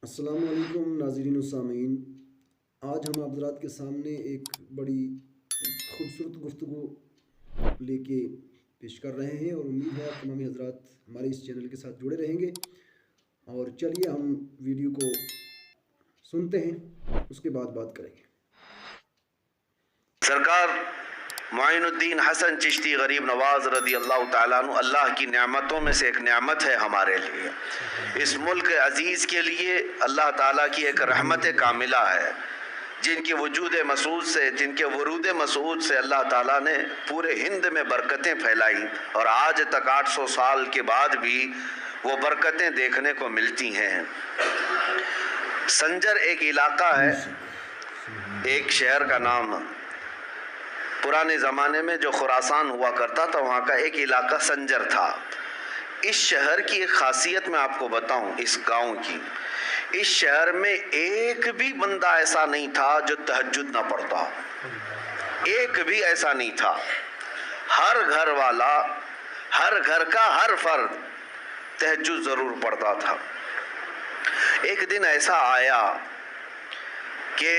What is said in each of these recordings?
अस्सलाम वालेकुम नाज़रीन व सामीन। आज हम आप हज़रात के सामने एक बड़ी खूबसूरत गुफ्तगू लेके पेश कर रहे हैं और उम्मीद है आप तमाम हज़रात हमारे इस चैनल के साथ जुड़े रहेंगे। और चलिए हम वीडियो को सुनते हैं, उसके बाद बात करेंगे। सरकार मोइनुद्दीन हसन चिश्ती गरीब नवाज रदी अल्लाह ताला अन्हु, अल्लाह की नेमतों में से एक नेमत है हमारे लिए। इस मुल्क अजीज़ के लिए अल्लाह ताला की एक रहमत कामिला है, जिनके वजूद मसूद से, जिनके वरूद मसूद से अल्लाह ताला ने पूरे हिंद में बरकतें फैलाई और आज तक 800 साल के बाद भी वो बरकतें देखने को मिलती हैं। संजर एक इलाका है, एक शहर का नाम। पुराने ज़माने में जो खुरासान हुआ करता था, वहाँ का एक इलाका संजर था। इस शहर की एक खासियत मैं आपको बताऊं, इस गांव की। इस शहर में एक भी बंदा ऐसा नहीं था जो तहज्जुद ना पढ़ता। एक भी ऐसा नहीं था। हर घर वाला, हर घर का हर फर्द तहज्जुद ज़रूर पढ़ता था। एक दिन ऐसा आया कि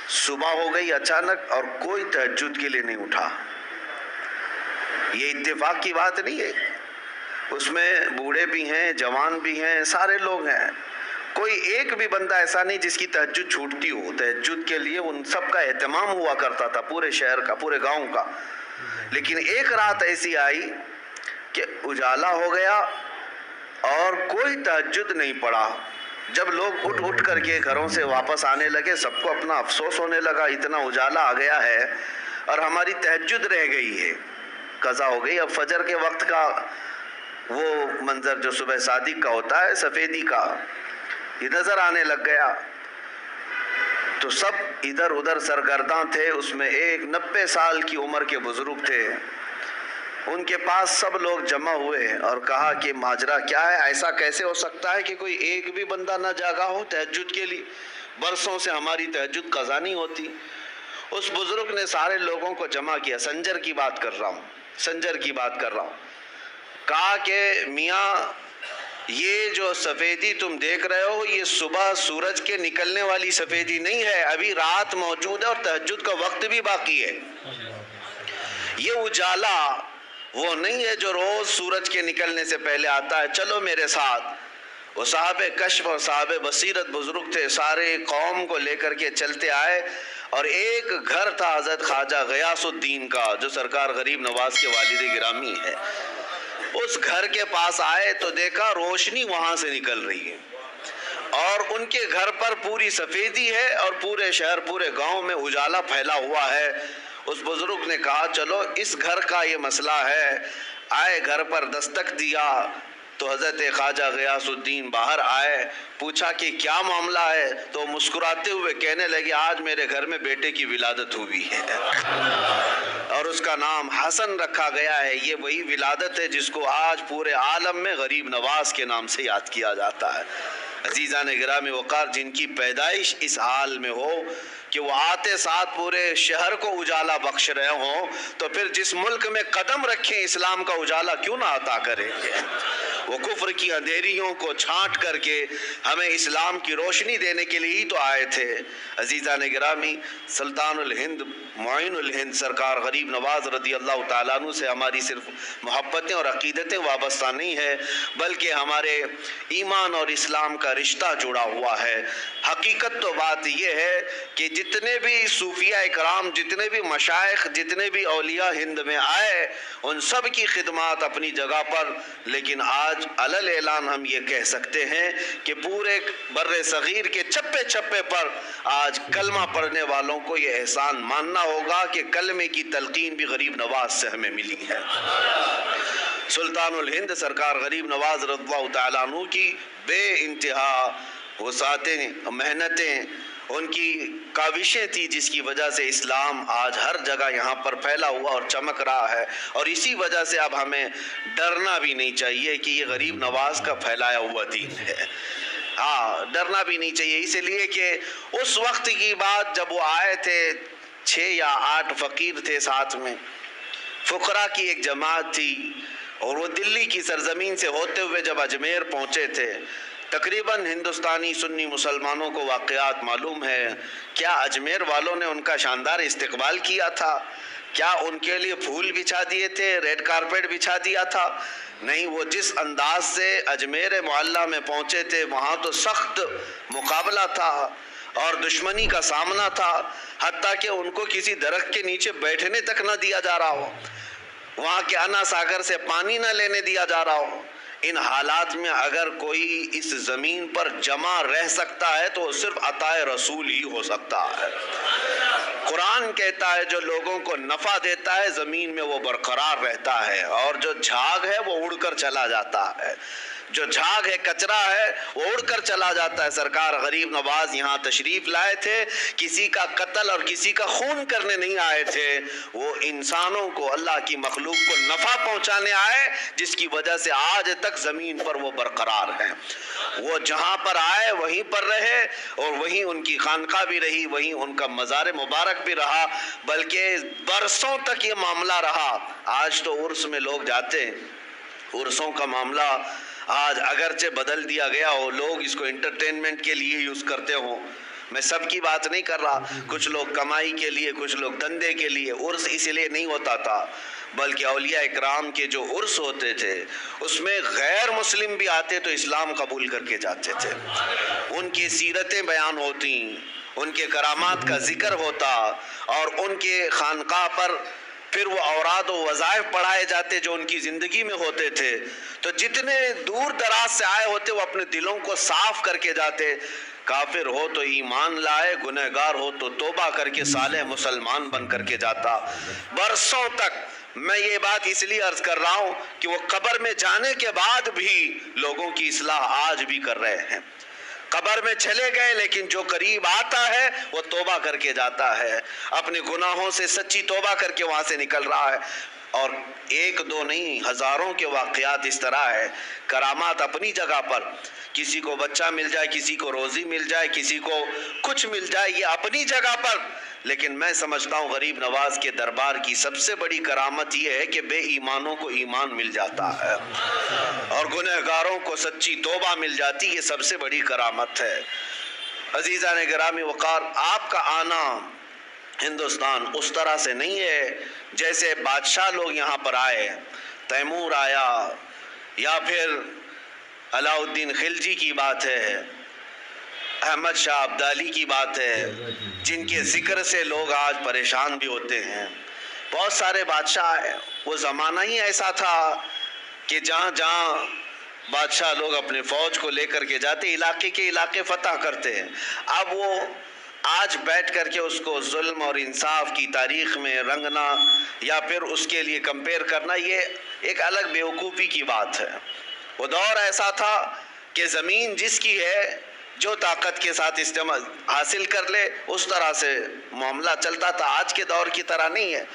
सुबह हो गई अचानक और कोई तहज्जुद के लिए नहीं उठा। ये इत्तेफाक की बात नहीं है, उसमें बूढ़े भी हैं, जवान भी हैं, सारे लोग हैं। कोई एक भी बंदा ऐसा नहीं जिसकी तहज्जुद छूटती हो। तहज्जुद के लिए उन सब का एहतमाम हुआ करता था, पूरे शहर का, पूरे गांव का। लेकिन एक रात ऐसी आई कि उजाला हो गया और कोई तहज्जुद नहीं पड़ा। जब लोग उठ उठ करके घरों से वापस आने लगे, सबको अपना अफसोस होने लगा, इतना उजाला आ गया है और हमारी तहज्जुद रह गई है, कज़ा हो गई। अब फजर के वक्त का वो मंजर जो सुबह सादिक का होता है, सफ़ेदी का, ये नज़र आने लग गया। तो सब इधर उधर सरगर्दां थे। उसमें एक 90 साल की उम्र के बुजुर्ग थे, उनके पास सब लोग जमा हुए और कहा कि माजरा क्या है, ऐसा कैसे हो सकता है कि कोई एक भी बंदा ना जागा हो तहज्जुद के लिए? बरसों से हमारी तहज्जुद कज़ा नहीं होती। उस बुजुर्ग ने सारे लोगों को जमा किया। संजर की बात कर रहा हूँ, संजर की बात कर रहा हूँ। कहा कि मियाँ, ये जो सफ़ेदी तुम देख रहे हो, ये सुबह सूरज के निकलने वाली सफ़ेदी नहीं है, अभी रात मौजूद है और तहज्जुद का वक्त भी बाकी है। ये उजाला वो नहीं है जो रोज सूरज के निकलने से पहले आता है। चलो मेरे साथ। वो साहब कश्फ और साहब बसीरत बुजुर्ग थे, सारे कौम को लेकर के चलते आए और एक घर था हजरत ख्वाजा गयासुद्दीन का, जो सरकार गरीब नवाज के वालिद गिरामी है। उस घर के पास आए तो देखा रोशनी वहां से निकल रही है और उनके घर पर पूरी सफेदी है और पूरे शहर, पूरे गांव में उजाला फैला हुआ है। उस बुजुर्ग ने कहा चलो इस घर का ये मसला है। आए, घर पर दस्तक दिया तो हजरत ख्वाजा गयासुद्दीन बाहर आए। पूछा कि क्या मामला है? तो मुस्कुराते हुए कहने लगे, आज मेरे घर में बेटे की विलादत हुई है और उसका नाम हसन रखा गया है। ये वही विलादत है जिसको आज पूरे आलम में गरीब नवाज के नाम से याद किया जाता है। अजीज़ान गिरामी वक़ार, जिनकी पैदाइश इस हाल में हो कि वो आते साथ पूरे शहर को उजाला बख्श रहे हों, तो फिर जिस मुल्क में कदम रखें इस्लाम का उजाला क्यों ना अता करेंगे? वो कुफ्र की अंधेरियों को छांट करके हमें इस्लाम की रोशनी देने के लिए ही तो आए थे। अजीज़ान गिरामी, सुल्तानुल हिंद मोइनुल हिंद सरकार गरीब नवाज रदी अल्लाह ताला अन्हु से हमारी सिर्फ मोहब्बतें और अकीदतें वाबस्ता नहीं है, बल्कि हमारे ईमान और इस्लाम का रिश्ता जुड़ा हुआ है। हकीकत तो बात यह है कि जितने भी सूफिया इकराम, जितने भी मशाइख, जितने भी औलिया हिंद में आए, उन सब की खिदमत अपनी जगह पर। लेकिन आज अलल ऐलान हम ये कह सकते हैं कि पूरे बर्रे सगीर के चप्पे चप्पे पर आज कलमा पढ़ने वालों को ये एहसान मानना होगा कि कलमे की तलकीन भी गरीब नवाज से हमें मिली है। सुल्तानुल हिंद सरकार गरीब नवाज रज़ियल्लाहु ताला अन्हु की बे इंतहा वसातें, मेहनतें, उनकी काविशें थी, जिसकी वजह से इस्लाम आज हर जगह यहाँ पर फैला हुआ और चमक रहा है। और इसी वजह से अब हमें डरना भी नहीं चाहिए कि ये गरीब नवाज का फैलाया हुआ दीन है। हाँ, डरना भी नहीं चाहिए, इसलिए कि उस वक्त की बात जब वो आए थे, 6 या 8 फ़कीर थे साथ में, फ़ुक़रा की एक जमात थी और वो दिल्ली की सरजमीन से होते हुए जब अजमेर पहुँचे थे, तकरीबन हिंदुस्तानी सुन्नी मुसलमानों को वाक़यात मालूम है। क्या अजमेर वालों ने उनका शानदार इस्तकबाल किया था? क्या उनके लिए फूल बिछा दिए थे, रेड कारपेट बिछा दिया था? नहीं, वो जिस अंदाज से अजमेर मोहल्ला में पहुंचे थे वहाँ तो सख्त मुकाबला था और दुश्मनी का सामना था, हत्ता कि उनको किसी दरख्त के नीचे बैठने तक न दिया जा रहा हो, वहाँ के अना सागर से पानी न लेने दिया जा रहा हो। इन हालात में अगर कोई इस ज़मीन पर जमा रह सकता है तो सिर्फ अताए रसूल ही हो सकता है। कुरान कहता है जो लोगों को नफ़ा देता है ज़मीन में वो बरकरार रहता है, और जो झाग है वो उड़कर चला जाता है। जो झाग है, कचरा है, वो उड़कर चला जाता है। सरकार गरीब नवाज यहाँ तशरीफ लाए थे, किसी का कत्ल और किसी का खून करने नहीं आए थे, वो इंसानों को, अल्लाह की मखलूक को नफ़ा पहुँचाने आए, जिसकी वजह से आज तक ज़मीन पर वो बरकरार हैं। वो जहाँ पर आए वहीं पर रहे और वहीं उनकी खानका भी रही, वहीं उनका मज़ार मुबारक भी रहा, बल्कि बरसों तक ये मामला रहा। आज तो उर्स में लोग जाते, उर्सों का मामला आज अगरचे बदल दिया गया हो, लोग इसको एंटरटेनमेंट के लिए यूज़ करते हो। मैं सबकी बात नहीं कर रहा, कुछ लोग कमाई के लिए, कुछ लोग धंधे के लिए। उर्स इसलिए नहीं होता था, बल्कि औलिया इकराम के जो उर्स होते थे उसमें गैर मुस्लिम भी आते तो इस्लाम कबूल करके जाते थे। उनकी सीरतें बयान होती, उनके करामात का जिक्र होता और उनके खानका पर फिर वो औराद व वज़ाइफ पढ़ाए जाते जो उनकी ज़िंदगी में होते थे। तो जितने दूर दराज से आए होते वो अपने दिलों को साफ करके जाते। काफिर हो तो ईमान लाए, गुनहगार हो तो तौबा करके सालेह मुसलमान बन करके जाता। बरसों तक मैं ये बात इसलिए अर्ज कर रहा हूँ कि वो कब्र में जाने के बाद भी लोगों की इस्लाह आज भी कर रहे हैं। कब्र में चले गए लेकिन जो करीब आता है वो तौबा करके जाता है, अपने गुनाहों से सच्ची तौबा करके वहाँ से निकल रहा है। और एक दो नहीं, हज़ारों के वाक़यात इस तरह है। करामात अपनी जगह पर, किसी को बच्चा मिल जाए, किसी को रोज़ी मिल जाए, किसी को कुछ मिल जाए, ये अपनी जगह पर। लेकिन मैं समझता हूँ गरीब नवाज के दरबार की सबसे बड़ी करामत ये है कि बेईमानों को ईमान मिल जाता है और गुनहगारों को सच्ची तौबा मिल जाती, ये सबसे बड़ी करामत है। अजीज़ान गिरामी वक़ार, आपका आना हिंदुस्तान उस तरह से नहीं है जैसे बादशाह लोग यहाँ पर आए। तैमूर आया या फिर अलाउद्दीन खिलजी की बात है, अहमद शाह अब्दाली की बात है, जिनके जिक्र से लोग आज परेशान भी होते हैं। बहुत सारे बादशाह आए। वो ज़माना ही ऐसा था कि जहाँ जहाँ बादशाह लोग अपने फ़ौज को लेकर के जाते, इलाके के इलाके फ़तह करते हैं। अब वो आज बैठ कर के उसको जुल्म और इंसाफ की तारीख़ में रंगना या फिर उसके लिए कंपेयर करना, ये एक अलग बेवकूफ़ी की बात है। वो दौर ऐसा था कि ज़मीन जिसकी है, जो ताकत के साथ इस्तेमाल हासिल कर ले, उस तरह से मामला चलता था। आज के दौर की तरह नहीं है।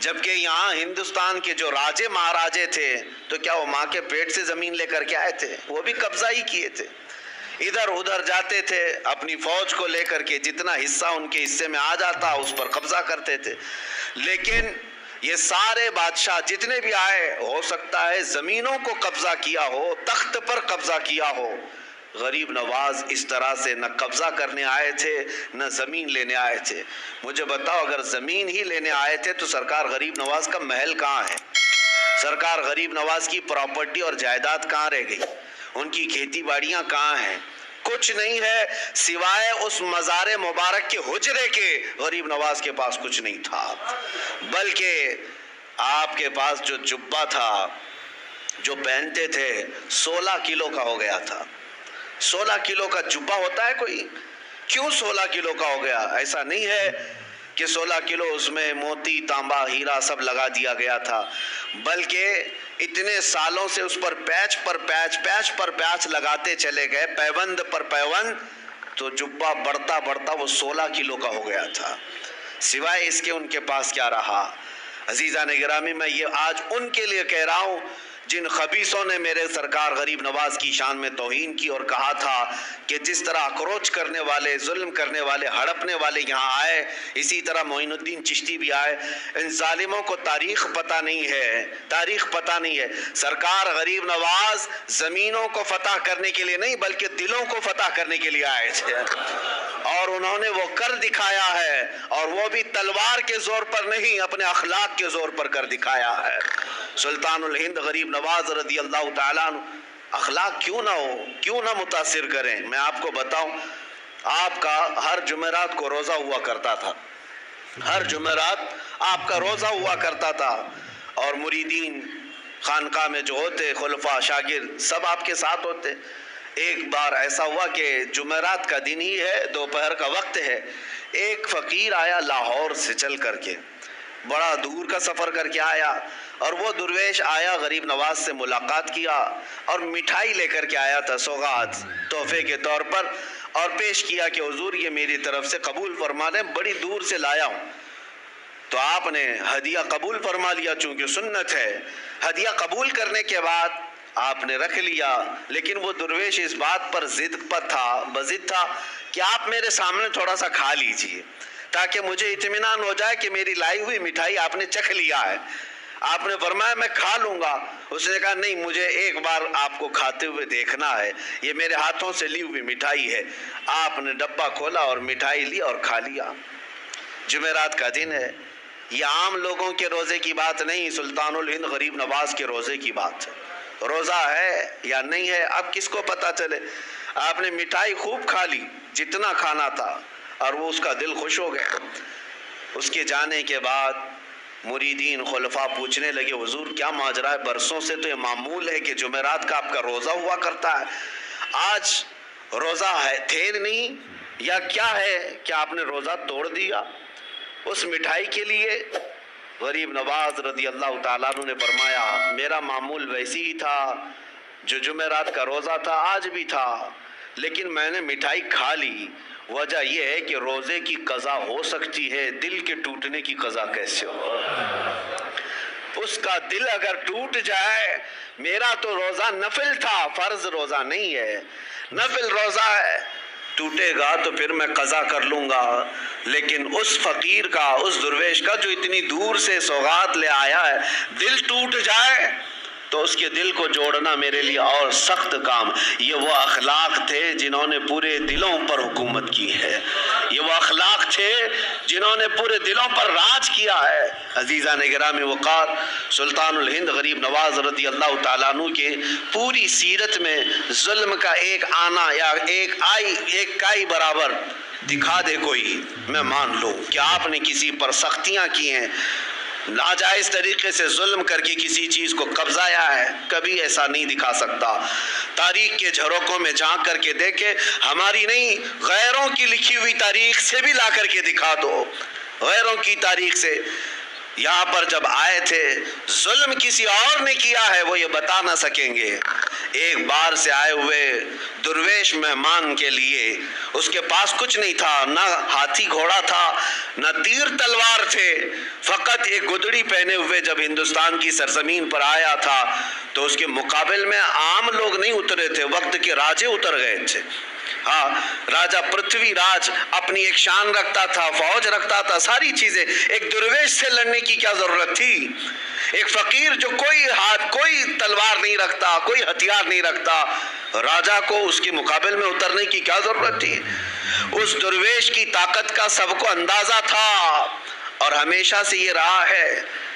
जबकि यहाँ हिंदुस्तान के जो राजे महाराजे थे, तो क्या वो माँ के पेट से ज़मीन लेकर के आए थे? वो भी कब्जा ही किए थे, इधर उधर जाते थे, अपनी फ़ौज को लेकर के जितना हिस्सा उनके हिस्से में आ जाता उस पर कब्जा करते थे। लेकिन ये सारे बादशाह जितने भी आए, हो सकता है ज़मीनों को कब्जा किया हो, तख्त पर कब्जा किया हो। गरीब नवाज इस तरह से न कब्जा करने आए थे न ज़मीन लेने आए थे। मुझे बताओ, अगर ज़मीन ही लेने आए थे तो सरकार गरीब नवाज का महल कहाँ है? सरकार गरीब नवाज की प्रॉपर्टी और जायदाद कहाँ रह गई? उनकी खेती बाड़ियाँ कहाँ हैं? कुछ नहीं है सिवाय उस मज़ार मुबारक के हुजरे के। गरीब नवाज के पास कुछ नहीं था, बल्कि आपके पास जो जुब्बा था जो पहनते थे 16 किलो का हो गया था। 16 किलो का जुब्बा होता है कोई? क्यों 16 किलो का हो गया? ऐसा नहीं है कि 16 किलो उसमें मोती तांबा हीरा सब लगा दिया गया था, बल्कि इतने सालों से उस पर पैच पर पैच, पैच पर पैच लगाते चले गए, पैबंद पर पैबंद, तो जुब्बा बढ़ता बढ़ता वो 16 किलो का हो गया था। सिवाय इसके उनके पास क्या रहा? अजीज़ान गिरामी, मैं ये आज उनके लिए कह रहा हूँ जिन खबीसों ने मेरे सरकार गरीब नवाज की शान में तौहीन की और कहा था कि जिस तरह अक्रोच करने वाले, जुल्म करने वाले, हड़पने वाले यहाँ आए, इसी तरह मोइनुद्दीन चिश्ती भी आए। इन जालिमों को तारीख पता नहीं है, तारीख पता नहीं है। सरकार गरीब नवाज जमीनों को फतह करने के लिए नहीं बल्कि दिलों को फतह करने के लिए आए थे, और उन्होंने वो कर दिखाया है, और वो भी तलवार के जोर पर नहीं, अपने अखलाक के जोर पर कर दिखाया है। सुल्तानुल हिंद गरीब नवाज रज़ी अल्लाह ताला अन्हु अखलाक क्यों ना हो, क्यों ना मुतासिर करें। मैं आपको बताऊं, आपका हर जुमेरात को रोज़ा हुआ करता था, हर जुमेरात आपका रोज़ा हुआ करता था, और मुरीदीन खानका में जो होते, खुलफा शागिर्द सब आपके साथ होते। एक बार ऐसा हुआ कि जुमेरात का दिन ही है, दोपहर का वक्त है, एक फ़कीर आया लाहौर से चल करके, बड़ा दूर का सफ़र करके आया, और वो दुर्वेश आया, गरीब नवाज से मुलाकात किया और मिठाई लेकर के आया था, सौगात तोहफे के तौर पर, और पेश किया कि हुजूर ये मेरी तरफ से कबूल फरमा दें, बड़ी दूर से लाया हूँ। तो आपने हदिया कबूल फरमा लिया, चूँकि सुन्नत है। हदिया कबूल करने के बाद आपने रख लिया, लेकिन वो दुर्वेश इस बात पर जिद था कि आप मेरे सामने थोड़ा सा खा लीजिए, ताकि मुझे इत्मीनान हो जाए कि मेरी लाई हुई मिठाई आपने चख लिया है। आपने फरमाया मैं खा लूँगा। उसने कहा नहीं, मुझे एक बार आपको खाते हुए देखना है, ये मेरे हाथों से ली हुई मिठाई है। आपने डब्बा खोला और मिठाई ली और खा लिया। जुमेरात का दिन है, ये आम लोगों के रोज़े की बात नहीं, सुल्तानुल हिंद गरीब नवाज के रोज़े की बात है। रोज़ा है या नहीं है अब किसको पता चले। आपने मिठाई खूब खा ली, जितना खाना था, और वो उसका दिल खुश हो गया। उसके जाने के बाद मुरीदीन खुलफा पूछने लगे, हुजूर क्या माजरा है, बरसों से तो ये मामूल है कि जुमेरात का आपका रोज़ा हुआ करता है, आज रोज़ा है थे नहीं या क्या है कि आपने रोज़ा तोड़ दिया उस मिठाई के लिए? गरीब नवाज रज़ी अल्लाह ताला अन्हु ने फरमाया, मेरा मामूल वैसी ही था, जो जुमेरात का रोज़ा था आज भी था, लेकिन मैंने मिठाई खा ली। वजह यह है कि रोज़े की कज़ा हो सकती है, दिल के टूटने की कज़ा कैसे हो? उसका दिल अगर टूट जाए, मेरा तो रोज़ा नफिल था, फ़र्ज रोज़ा नहीं है, नफिल रोज़ा है, टूटेगा तो फिर मैं कज़ा कर लूँगा। लेकिन उस फ़कीर का, उस दुर्वेश का जो इतनी दूर से सौगात ले आया है, दिल टूट जाए तो उसके दिल को जोड़ना मेरे लिए और सख्त काम। ये वो अखलाक थे जिन्होंने पूरे दिलों पर हुकूमत की है, ये वो अखलाक थे जिन्होंने पूरे दिलों पर राज किया है। अजीज़ा ने गिरामी वक़ार, सुल्तानुल हिंद गरीब नवाज रज़ी अल्लाह ताला अन्हु के पूरी सीरत में जुल्म का एक आना या एक काई बराबर दिखा दे कोई, मैं मान लूँ कि आपने किसी पर सख्तियाँ की हैं, नाजायज़ तरीके से जुल्म करके किसी चीज़ को कब्जाया है, कभी ऐसा नहीं दिखा सकता। तारीख के झरोकों में झांक करके देखे, हमारी नहीं गैरों की लिखी हुई तारीख से भी ला करके दिखा दो, गैरों की तारीख से। यहाँ पर जब आए थे, जुल्म किसी और ने किया है वो ये बता ना सकेंगे। एक बार से आए हुए दुर्वेश मेहमान के लिए उसके पास कुछ नहीं था, ना हाथी घोड़ा था, न तीर तलवार थे, फ़कत एक गुदड़ी पहने हुए जब हिंदुस्तान की सरजमीन पर आया था तो उसके मुकाबले में आम लोग नहीं उतरे थे, वक्त के राजे उतर गए थे। हाँ, राजा पृथ्वीराज अपनी एक शान रखता था, फौज रखता था, सारी चीजें। एक दुर्वेश से लड़ने की क्या जरूरत थी? एक फकीर जो कोई तलवार नहीं रखता, कोई हथियार नहीं रखता, राजा को उसके मुकाबले में उतरने की क्या जरूरत थी? उस दुर्वेश की ताकत का सबको अंदाजा था और हमेशा से ये रहा है।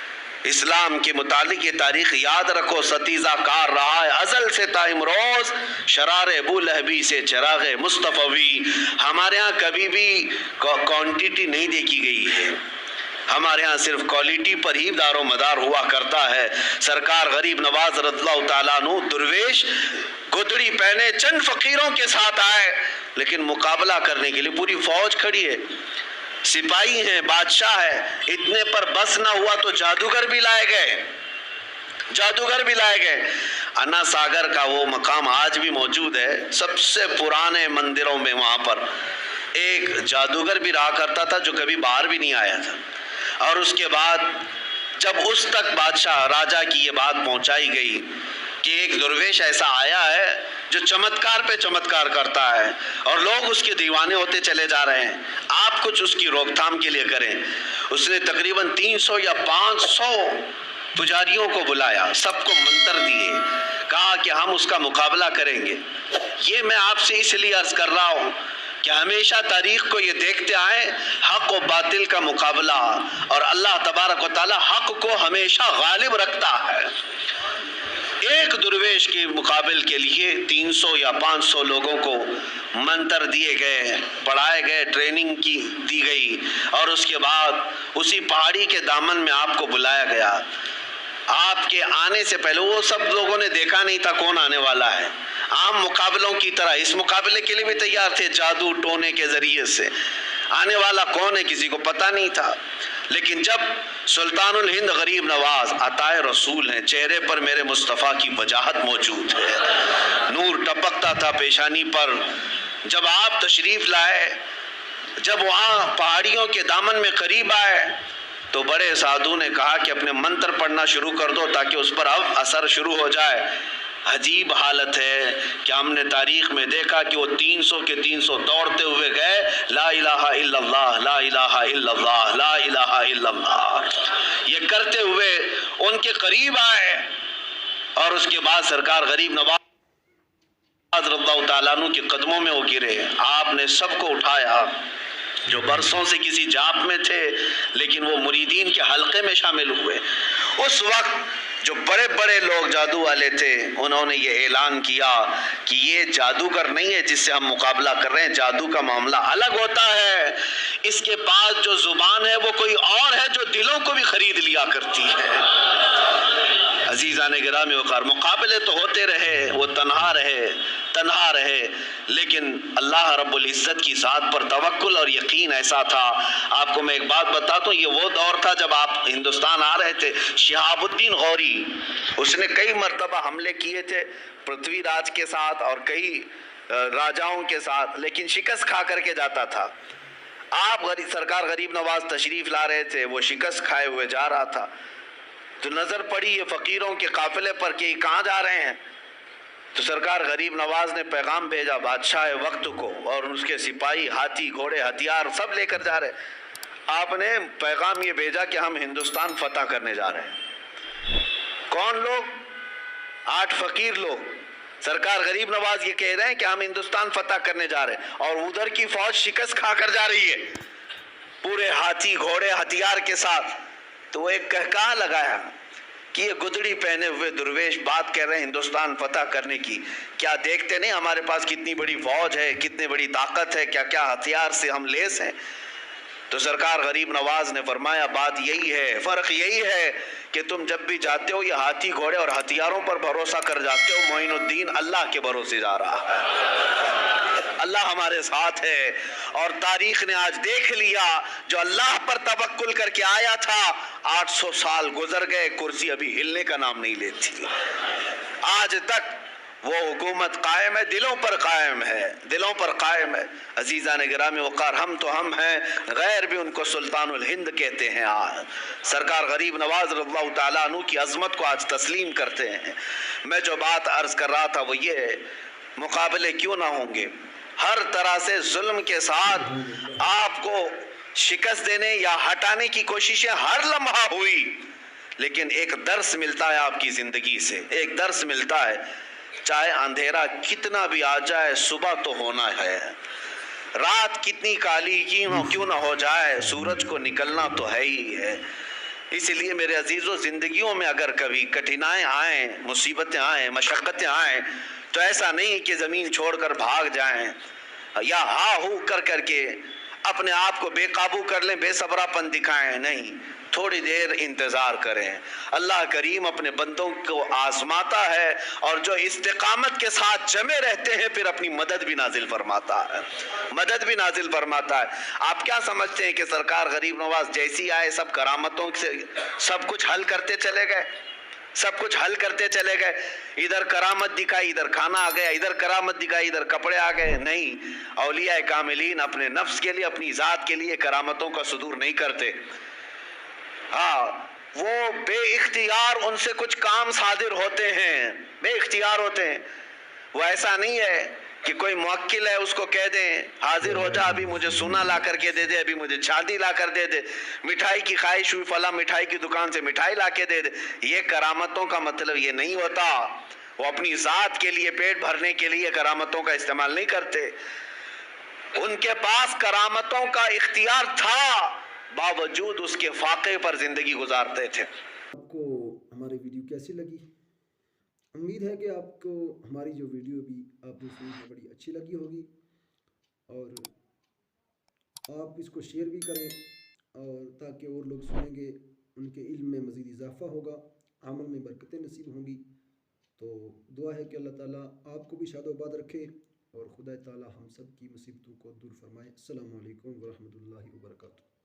इस्लाम के मुतालिक ये तारीख याद रखो, सतीजा कार रहा है अजल से ताइमरोज, शरार अबू लहबी से चराग मुस्तफ़वी। हमारे यहाँ कभी भी क्वांटिटी नहीं देखी गई है, हमारे यहाँ सिर्फ क्वालिटी पर ही दारो मदार हुआ करता है। सरकार गरीब नवाज रज़ियल्लाहु ताला अन्हु दुर्वेश गुदड़ी पहने चंद फकीरों के साथ आए, लेकिन मुकाबला करने के लिए पूरी फौज खड़ी है, सिपाही हैं, बादशाह है। इतने पर बस ना हुआ तो जादूगर भी लाए गए, जादूगर भी लाए गए। अन्ना सागर का वो मकाम आज भी मौजूद है, सबसे पुराने मंदिरों में वहाँ पर एक जादूगर भी रहा करता था जो कभी बाहर भी नहीं आया था। और उसके बाद जब उस तक बादशाह राजा की ये बात पहुंचाई गई कि एक दुर्वेश ऐसा आया है जो चमत्कार पे चमत्कार करता है और लोग उसके दीवाने होते चले जा रहे हैं, आप कुछ उसकी रोकथाम के लिए करें। उसने तकरीबन 300 या 500 पुजारियों को बुलाया, सबको मंत्र दिए, कहा कि हम उसका मुकाबला करेंगे। ये मैं आपसे इसलिए अर्ज कर रहा हूँ कि हमेशा तारीख को ये देखते आए हक और बातिल का मुकाबला, और अल्लाह तबारक व तआला हक को हमेशा गालिब रखता है। एक दुर्वेश के मुकाबले के लिए 300 या 500 लोगों को मंत्र दिए गए, पढ़ाए गए, ट्रेनिंग की दी गई, और उसके बाद उसी पहाड़ी के दामन में आपको बुलाया गया। आपके आने से पहले वो सब लोगों ने देखा नहीं था कौन आने वाला है। आम मुकाबलों की तरह इस मुकाबले के लिए भी तैयार थे, जादू टोने के जरिए से। आने वाला कौन है किसी को पता नहीं था, लेकिन जब सुल्तानुल हिंद गरीब नवाज अताए रसूल हैं, चेहरे पर मेरे मुस्तफ़ा की वजाहत मौजूद है, नूर टपकता था पेशानी पर। जब आप तशरीफ लाए, जब वहाँ पहाड़ियों के दामन में करीब आए, तो बड़े साधु ने कहा कि अपने मंत्र पढ़ना शुरू कर दो ताकि उस पर अब असर शुरू हो जाए। अजीब हालत है कि हमने तारीख में देखा कि वो 300 के 300 दौड़ते हुए गए, ला इलाहा इल्लल्लाह, ला इलाहा इल्लल्लाह, ला इलाहा इल्लल्लाह, ये करते हुए उनके करीब आए। और उसके बाद सरकार गरीब नवाज रज़ियल्लाहु ताला अन्हु के कदमों में वो गिरे। आपने सबको उठाया जो बरसों से किसी जाप में थे, लेकिन वो मुरीदीन के हल्के में शामिल हुए। उस वक्त जो बड़े बड़े लोग जादू वाले थे, उन्होंने ये ऐलान किया कि ये जादूगर नहीं है जिससे हम मुकाबला कर रहे हैं, जादू का मामला अलग होता है। इसके पास जो जुबान है वो कोई और है जो दिलों को भी खरीद लिया करती है। अजीज़ान गिरामी वक़ार, मुकाबले तो होते रहे, वो तन्हा रहे, लेकिन अल्लाह रब्बुल इज़्ज़त की ज़ात पर तवक्कुल और यकीन ऐसा था। आपको मैं एक बात बताता हूँ, ये वो दौर था जब आप हिंदुस्तान आ रहे थे। शिहाबुद्दीन गौरी, उसने कई मर्तबा हमले किए थे पृथ्वीराज के साथ और कई राजाओं के साथ, लेकिन शिकस्त खा करके जाता था। आप सरकार गरीब नवाज तशरीफ ला रहे थे, वो शिकस्त खाए हुए जा रहा था, तो नजर पड़ी ये फकीरों के काफिले पर कि कहाँ जा रहे हैं। तो सरकार गरीब नवाज ने पैगाम भेजा बादशाह वक्त को, और उसके सिपाही हाथी घोड़े हथियार सब लेकर जा रहे। आपने पैगाम ये भेजा कि हम हिंदुस्तान फतह करने जा रहे हैं। कौन लोग? 8 फकीर लोग। सरकार गरीब नवाज ये कह रहे हैं कि हम हिंदुस्तान फतह करने जा रहे हैं, और उधर की फौज शिकस्त खाकर जा रही है पूरे हाथी घोड़े हथियार के साथ। तो वो एक कहका लगाया कि ये गुदड़ी पहने हुए दुर्वेश बात कह रहे हैं हिंदुस्तान फतह करने की, क्या देखते नहीं हमारे पास कितनी बड़ी फौज है, कितनी बड़ी ताकत है, क्या क्या हथियार से हम लेस हैं। तो सरकार गरीब नवाज ने फरमाया बात यही है, फ़र्क यही है कि तुम जब भी जाते हो ये हाथी घोड़े और हथियारों पर भरोसा कर जाते हो, मोइनुद्दीन अल्लाह के भरोसे जा रहा है, अल्लाह हमारे साथ है। और तारीख ने आज देख लिया, जो अल्लाह पर तवक्कुल करके आया था, 800 साल गुजर गए, कुर्सी अभी हिलने का नाम नहीं लेती। आज तक वो हुकूमत कायम है, दिलों पर कायम है, दिलों पर कायम है। अजीज़ान गिरामी वक़ार, हम तो हम हैं, गैर भी उनको सुल्तानुल हिंद कहते हैं। आज सरकार गरीब नवाज रज़ियल्लाहु ताला अन्हु की अज़मत को आज तस्लीम करते हैं। मैं जो बात अर्ज़ कर रहा था वो ये, मुकाबले क्यों ना होंगे, हर तरह से जुल्म के साथ आपको शिकस्त देने या हटाने की कोशिशें हर लम्हा हुई, लेकिन एक दर्स मिलता है आपकी ज़िंदगी से, एक दर्स मिलता है, चाहे अंधेरा कितना भी आ जाए सुबह तो होना है, रात कितनी काली क्यों ना हो जाए सूरज को निकलना तो है ही है। इसलिए मेरे अजीज़ों, ज़िंदगियों में अगर कभी कठिनाई आए, मुसीबतें आए, मशक्क़तें आए, तो ऐसा नहीं कि ज़मीन छोड़कर भाग जाएं या हा हू कर करके अपने आप को बेकाबू कर लें, बेसब्रापन दिखाएं, नहीं, थोड़ी देर इंतज़ार करें। अल्लाह करीम अपने बंदों को आजमाता है, और जो इस्तिकामत के साथ जमे रहते हैं फिर अपनी मदद भी नाजिल फरमाता है, मदद भी नाजिल फरमाता है। आप क्या समझते हैं कि सरकार गरीब नवाज जैसी आए सब करामतों से सब कुछ हल करते चले गए, सब कुछ हल करते चले गए, इधर करामत दिखाई इधर खाना आ गया, इधर करामत दिखाई इधर कपड़े आ गए? नहीं, औलिया कामिलीन अपने नफ्स के लिए, अपनी ज़ात के लिए करामतों का सुदूर नहीं करते। हाँ, वो बेइख्तियार उनसे कुछ काम सादिर होते हैं, बेइख्तियार होते हैं। वो ऐसा नहीं है कि कोई मुवक्किल है उसको कह दें हाजिर हो जा, अभी मुझे सोना ला करके दे दे, अभी मुझे चांदी ला कर दे दे, मिठाई की ख्वाहिश हुई फला मिठाई की दुकान से मिठाई ला के दे दे। ये करामतों का मतलब ये नहीं होता। वो अपनी जात के लिए, पेट भरने के लिए करामतों का इस्तेमाल नहीं करते। उनके पास करामतों का इख्तियार था, बावजूद उसके फाके पर जिंदगी गुजारते थे। आपको हमारी वीडियो कैसी लगी? उम्मीद है कि आपको हमारी जो वीडियो भी आपने सुनी है बड़ी अच्छी लगी होगी, और आप इसको शेयर भी करें, और ताकि और लोग सुनेंगे, उनके इल्म में मज़ीद इजाफ़ा होगा, अमल में बरकतें नसीब होंगी। तो दुआ है कि अल्लाह ताला आपको भी शादोबाद रखे और खुदा ताला हम सब की मुसीबतों को दूर फरमाए। अस्सलामु अलैकुम व रहमतुल्लाहि व बरकातुहू।